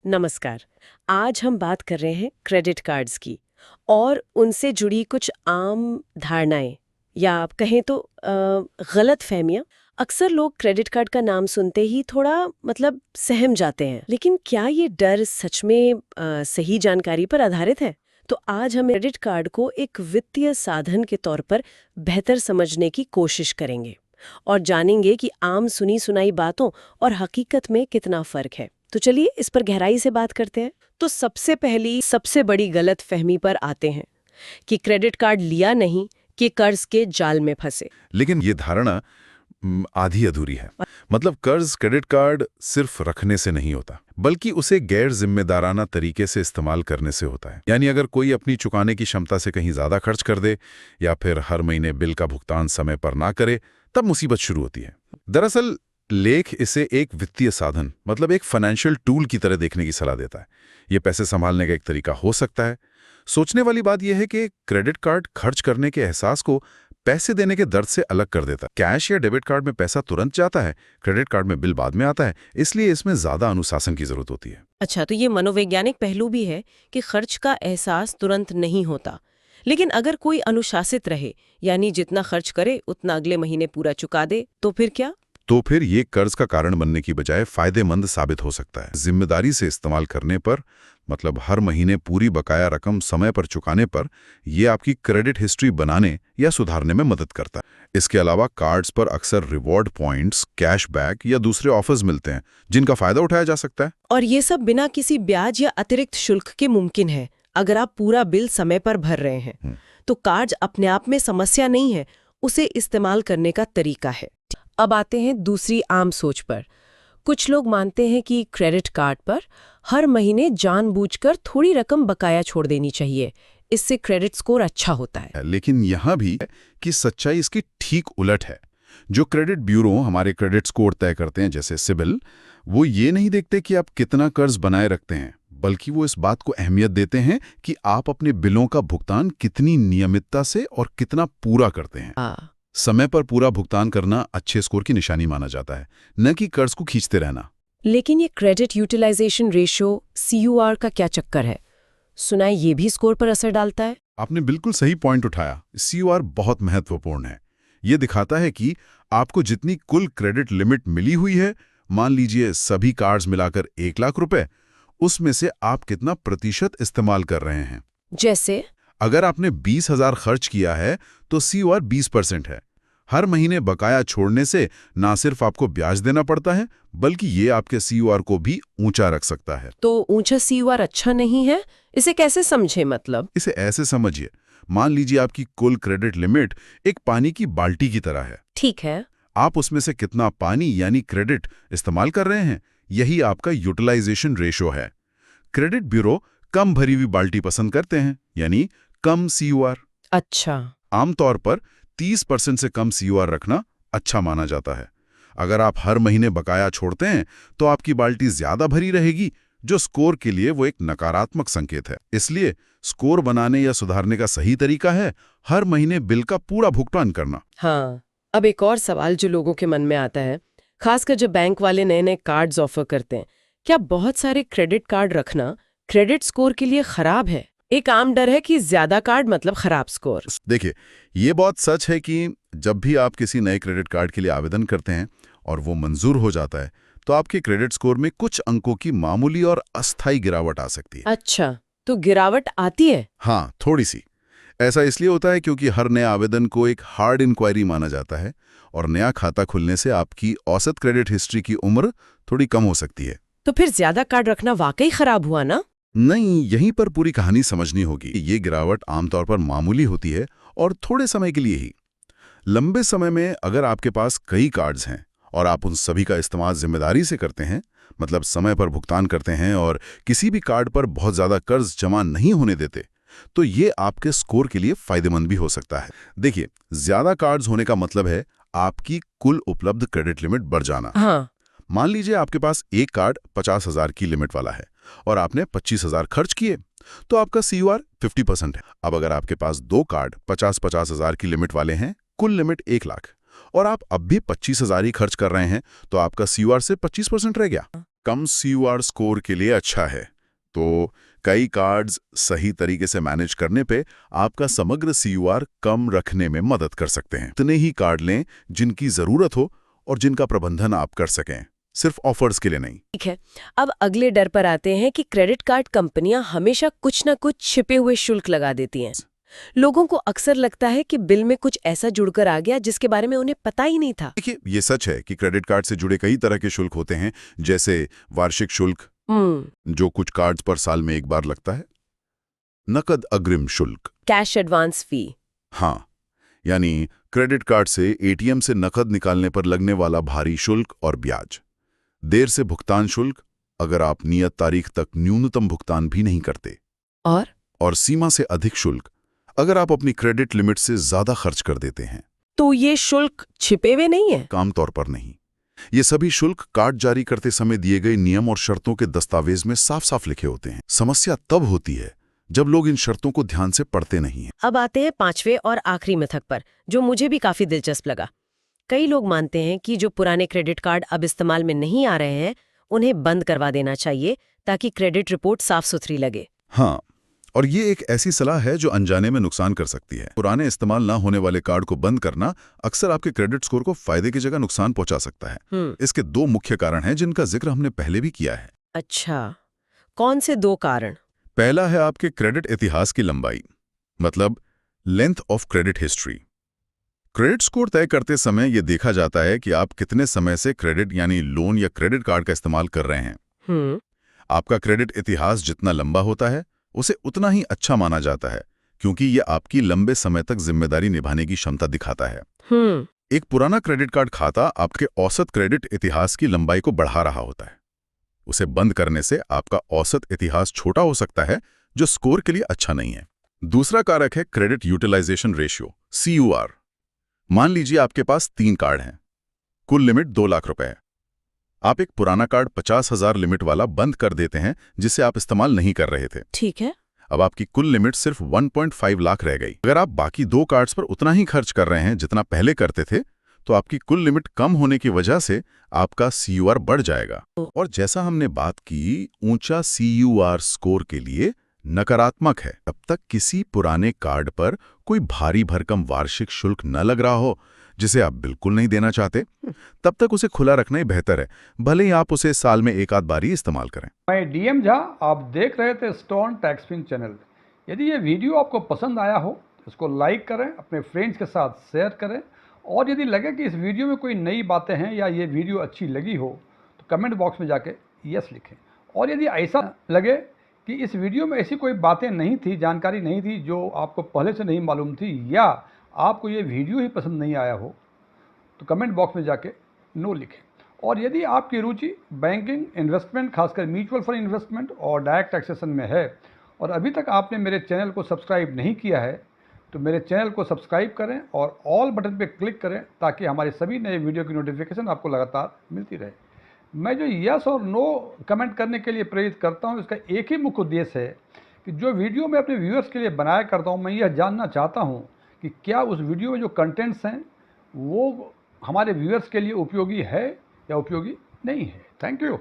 नमस्कार। आज हम बात कर रहे हैं क्रेडिट कार्ड्स की और उनसे जुड़ी कुछ आम धारणाएं या आप कहें तो गलत फहमियां। अक्सर लोग क्रेडिट कार्ड का नाम सुनते ही थोड़ा सहम जाते हैं, लेकिन क्या ये डर सच में सही जानकारी पर आधारित है? तो आज हम क्रेडिट कार्ड को एक वित्तीय साधन के तौर पर बेहतर समझने की कोशिश करेंगे और जानेंगे कि आम सुनी सुनाई बातों और हकीकत में कितना फर्क है। तो चलिए इस पर गहराई से बात करते हैं। तो सबसे पहली सबसे बड़ी गलत फहमी पर आते हैं कि क्रेडिट कार्ड लिया नहीं कि कर्ज के जाल में फंसे। लेकिन ये धारणा आधी अधूरी है। मतलब कर्ज क्रेडिट कार्ड सिर्फ रखने से नहीं होता, बल्कि उसे गैर जिम्मेदाराना तरीके से इस्तेमाल करने से होता है। यानी अगर कोई अपनी चुकाने की क्षमता से कहीं ज्यादा खर्च कर दे या फिर हर महीने बिल का भुगतान समय पर ना करे, तब मुसीबत शुरू होती है। दरअसल लेख इसे एक वित्तीय साधन मतलब एक फाइनेंशियल टूल की तरह देखने की सलाह देता है। ये पैसे संभालने का एक तरीका हो सकता है। सोचने वाली बात यह है कि क्रेडिट कार्ड खर्च करने के एहसास को पैसे देने के दर्द से अलग कर देता है। कैश या डेबिट कार्ड में पैसा तुरंत जाता है, क्रेडिट कार्ड में बिल बाद में आता है, इसलिए इसमें ज्यादा अनुशासन की जरूरत होती है। अच्छा, तो ये मनोवैज्ञानिक पहलू भी है कि खर्च का एहसास तुरंत नहीं होता। लेकिन अगर कोई अनुशासित रहे, यानी जितना खर्च करे उतना अगले महीने पूरा चुका दे, तो फिर क्या? तो फिर ये कर्ज का कारण बनने की बजाय फायदेमंद साबित हो सकता है। जिम्मेदारी से इस्तेमाल करने पर, मतलब हर महीने पूरी बकाया रकम समय पर चुकाने पर, ये आपकी क्रेडिट हिस्ट्री बनाने या सुधारने में मदद करता है। इसके अलावा कार्ड्स पर अक्सर रिवॉर्ड पॉइंट्स, कैशबैक या दूसरे ऑफर्स मिलते हैं जिनका फायदा उठाया जा सकता है। और ये सब बिना किसी ब्याज या अतिरिक्त शुल्क के मुमकिन है अगर आप पूरा बिल समय पर भर रहे हैं। तो कार्ड अपने आप में समस्या नहीं है, उसे इस्तेमाल करने का तरीका है। अब आते हैं दूसरी आम सोच पर। कुछ लोग मानते हैं कि क्रेडिट कार्ड पर हर महीने जानबूझकर थोड़ी रकम बकाया छोड़ देनी चाहिए, इससे क्रेडिट स्कोर अच्छा होता है। लेकिन यहाँ भी है कि सच्चाई इसकी ठीक उलट है। जो क्रेडिट ब्यूरो हमारे क्रेडिट स्कोर तय करते हैं, जैसे सिबिल, वो ये नहीं देखते कि आप कितना कर्ज बनाए रखते हैं, बल्कि वो इस बात को अहमियत देते हैं कि आप अपने बिलों का भुगतान कितनी नियमितता से और कितना पूरा करते हैं। समय पर पूरा भुगतान करना अच्छे स्कोर की निशानी माना जाता है, न कि कर्ज को खींचते रहना। लेकिन ये क्रेडिट यूटिलाइजेशन रेशियो CUR का क्या चक्कर है? सुना है ये भी स्कोर पर असर डालता है। आपने बिल्कुल सही पॉइंट उठाया। CUR बहुत महत्वपूर्ण है। ये दिखाता है कि आपको जितनी कुल क्रेडिट लिमिट मिली हुई है, मान लीजिए सभी कार्ड्स मिलाकर 1 लाख रुपए, उसमें से आप कितना प्रतिशत इस्तेमाल कर रहे हैं। जैसे अगर आपने 20,000 खर्च किया है तो CUR 20% है। हर महीने बकाया छोड़ने से ना सिर्फ आपको ब्याज देना पड़ता है, बल्कि ये आपके CUR को भी ऊंचा रख सकता है। तो ऊंचा CUR अच्छा नहीं है, इसे कैसे समझे? मतलब इसे ऐसे समझिए, मान लीजिए आपकी कुल क्रेडिट लिमिट एक पानी की बाल्टी की तरह है। ठीक है। आप उसमें से कितना पानी यानी क्रेडिट इस्तेमाल कर रहे हैं, यही आपका यूटिलाइजेशन रेशो है। क्रेडिट ब्यूरो कम भरी हुई बाल्टी पसंद करते हैं, यानी कम CUR। अच्छा। आमतौर पर 30% से कम CUR रखना अच्छा माना जाता है। अगर आप हर महीने बकाया छोड़ते हैं तो आपकी बाल्टी ज्यादा भरी रहेगी, जो स्कोर के लिए वो एक नकारात्मक संकेत है। इसलिए स्कोर बनाने या सुधारने का सही तरीका है हर महीने बिल का पूरा भुगतान करना। हाँ, अब एक और सवाल जो लोगों के मन में आता है, खासकर जब बैंक वाले नए नए कार्ड्स ऑफर करते हैं, क्या बहुत सारे क्रेडिट कार्ड रखना क्रेडिट स्कोर के लिए खराब है? एक आम डर है कि ज्यादा कार्ड मतलब खराब स्कोर। देखिए, ये बहुत सच है कि जब भी आप किसी नए क्रेडिट कार्ड के लिए आवेदन करते हैं और वो मंजूर हो जाता है, तो आपके क्रेडिट स्कोर में कुछ अंकों की मामूली और अस्थायी गिरावट आ सकती है। अच्छा, तो गिरावट आती है? हाँ, थोड़ी सी। ऐसा इसलिए होता है क्योंकि हर नए आवेदन को एक हार्ड इंक्वायरी माना जाता है और नया खाता खुलने से आपकी औसत क्रेडिट हिस्ट्री की उम्र थोड़ी कम हो सकती है। तो फिर ज्यादा कार्ड रखना वाकई खराब हुआ ना? नहीं, यहीं पर पूरी कहानी समझनी होगी। ये गिरावट आमतौर पर मामूली होती है और थोड़े समय के लिए ही। लंबे समय में अगर आपके पास कई कार्ड्स हैं और आप उन सभी का इस्तेमाल जिम्मेदारी से करते हैं, मतलब समय पर भुगतान करते हैं और किसी भी कार्ड पर बहुत ज्यादा कर्ज जमा नहीं होने देते, तो ये आपके स्कोर के लिए फायदेमंद भी हो सकता है। देखिए, ज्यादा कार्ड्स होने का मतलब है आपकी कुल उपलब्ध क्रेडिट लिमिट बढ़ जाना। हाँ। मान लीजिए आपके पास एक कार्ड 50,000 की लिमिट वाला है और आपने 25,000 खर्च किए, तो आपका CUR 50% है। अब अगर आपके पास 2 कार्ड 50,000 की लिमिट वाले हैं, कुल लिमिट 1 लाख, और आप अब भी 25,000 ही खर्च कर रहे हैं, तो आपका CUR से 25% रह गया। कम CUR स्कोर के लिए अच्छा है। तो कई कार्ड्स सही तरीके से मैनेज करने पे आपका समग्र CUR कम रखने में मदद कर सकते हैं। इतने ही कार्ड लें जिनकी जरूरत हो और जिनका प्रबंधन आप कर सकें, सिर्फ ऑफर्स के लिए नहीं। ठीक है। अब अगले डर पर आते हैं कि क्रेडिट कार्ड कंपनियां हमेशा कुछ ना कुछ छिपे हुए शुल्क लगा देती हैं। लोगों को अक्सर लगता है कि बिल में कुछ ऐसा जुड़कर आ गया जिसके बारे में उन्हें पता ही नहीं था। देखिए, ये सच है कि क्रेडिट कार्ड से जुड़े कई तरह के शुल्क होते हैं, जैसे वार्षिक शुल्क, जो कुछ कार्ड्स पर साल में एक बार लगता है, नकद अग्रिम शुल्क, कैश एडवांस फी। हाँ, यानी क्रेडिट कार्ड से ATM से नकद निकालने पर लगने वाला भारी शुल्क और ब्याज, देर से भुगतान शुल्क अगर आप नियत तारीख तक न्यूनतम भुगतान भी नहीं करते, और सीमा से अधिक शुल्क अगर आप अपनी क्रेडिट लिमिट से ज्यादा खर्च कर देते हैं। तो ये शुल्क छिपे हुए नहीं है? आमतौर पर नहीं। ये सभी शुल्क कार्ड जारी करते समय दिए गए नियम और शर्तों के दस्तावेज में साफ साफ लिखे होते हैं। समस्या तब होती है जब लोग इन शर्तों को ध्यान से पढ़ते नहीं हैं। अब आते हैं पांचवें और आखिरी मिथक पर, जो मुझे भी काफी दिलचस्प लगा। कई लोग मानते हैं कि जो पुराने क्रेडिट कार्ड अब इस्तेमाल में नहीं आ रहे हैं, उन्हें बंद करवा देना चाहिए ताकि क्रेडिट रिपोर्ट साफ सुथरी लगे। हाँ, और ये एक ऐसी सलाह है जो अनजाने में नुकसान कर सकती है। पुराने इस्तेमाल ना होने वाले कार्ड को बंद करना अक्सर आपके क्रेडिट स्कोर को फायदे की जगह नुकसान पहुंचा सकता है। इसके 2 मुख्य कारण हैं जिनका जिक्र हमने पहले भी किया है। अच्छा, कौन से 2 कारण? पहला है आपके क्रेडिट इतिहास की लंबाई, मतलब length of credit history. Credit score तय करते समय यह देखा जाता है कि आप कितने समय से क्रेडिट यानी लोन या क्रेडिट कार्ड का इस्तेमाल कर रहे हैं। आपका क्रेडिट इतिहास जितना लंबा होता है, उसे उतना ही अच्छा माना जाता है, क्योंकि यह आपकी लंबे समय तक जिम्मेदारी निभाने की क्षमता दिखाता है। एक पुराना क्रेडिट कार्ड खाता आपके औसत क्रेडिट इतिहास की लंबाई को बढ़ा रहा होता है। उसे बंद करने से आपका औसत इतिहास छोटा हो सकता है, जो स्कोर के लिए अच्छा नहीं है। दूसरा कारक है क्रेडिट यूटिलाइजेशन रेशियो, CUR। मान लीजिए आपके पास 3 कार्ड हैं, कुल लिमिट 2 लाख रुपए है। आप एक पुराना कार्ड 50,000 लिमिट वाला बंद कर देते हैं, जिसे आप इस्तेमाल नहीं कर रहे थे। ठीक है। अब आपकी कुल लिमिट सिर्फ 1.5 लाख रह गई। अगर आप बाकी 2 कार्ड्स पर उतना ही खर्च कर रहे हैं जितना पहले करते थे, तो आपकी कुल लिमिट कम होने की वजह से आपका CUR बढ़ जाएगा। और जैसा हमने बात की, ऊंचा CUR स्कोर के लिए नकारात्मक है। अब तक किसी पुराने कार्ड पर कोई भारी भरकम वार्षिक शुल्क न लग रहा हो जिसे आप बिल्कुल नहीं देना चाहते, तब तक उसे खुला रखना ही बेहतर है, भले ही आप उसे साल में एक आध बारी इस्तेमाल करें। मैं DM झा, आप देख रहे थे स्टोन टैक्सपिन चैनल। यदि ये वीडियो आपको पसंद आया हो तो इसको लाइक करें, अपने फ्रेंड्स के साथ शेयर करें, और यदि लगे कि इस वीडियो में कोई नई बातें हैं या ये वीडियो अच्छी लगी हो तो कमेंट बॉक्स में जाके यस लिखें। और यदि ऐसा लगे कि इस वीडियो में ऐसी कोई बातें नहीं थी, जानकारी नहीं थी जो आपको पहले से नहीं मालूम थी, या आपको ये वीडियो ही पसंद नहीं आया हो, तो कमेंट बॉक्स में जाके नो लिखें। और यदि आपकी रुचि बैंकिंग, इन्वेस्टमेंट, खासकर म्यूचुअल फंड इन्वेस्टमेंट और डायरेक्ट टैक्सेशन में है, और अभी तक आपने मेरे चैनल को सब्सक्राइब नहीं किया है, तो मेरे चैनल को सब्सक्राइब करें और ऑल बटन पे क्लिक करें, ताकि हमारे सभी नए वीडियो की नोटिफिकेशन आपको लगातार मिलती रहे। मैं जो यस और नो कमेंट करने के लिए प्रेरित करता हूं, इसका एक ही मुख्य उद्देश्य है कि जो वीडियो मैं अपने व्यूअर्स के लिए बनाया करता हूं, मैं यह जानना चाहता हूं कि क्या उस वीडियो में जो कंटेंट्स हैं वो हमारे व्यूअर्स के लिए उपयोगी है या उपयोगी नहीं है। Thank you.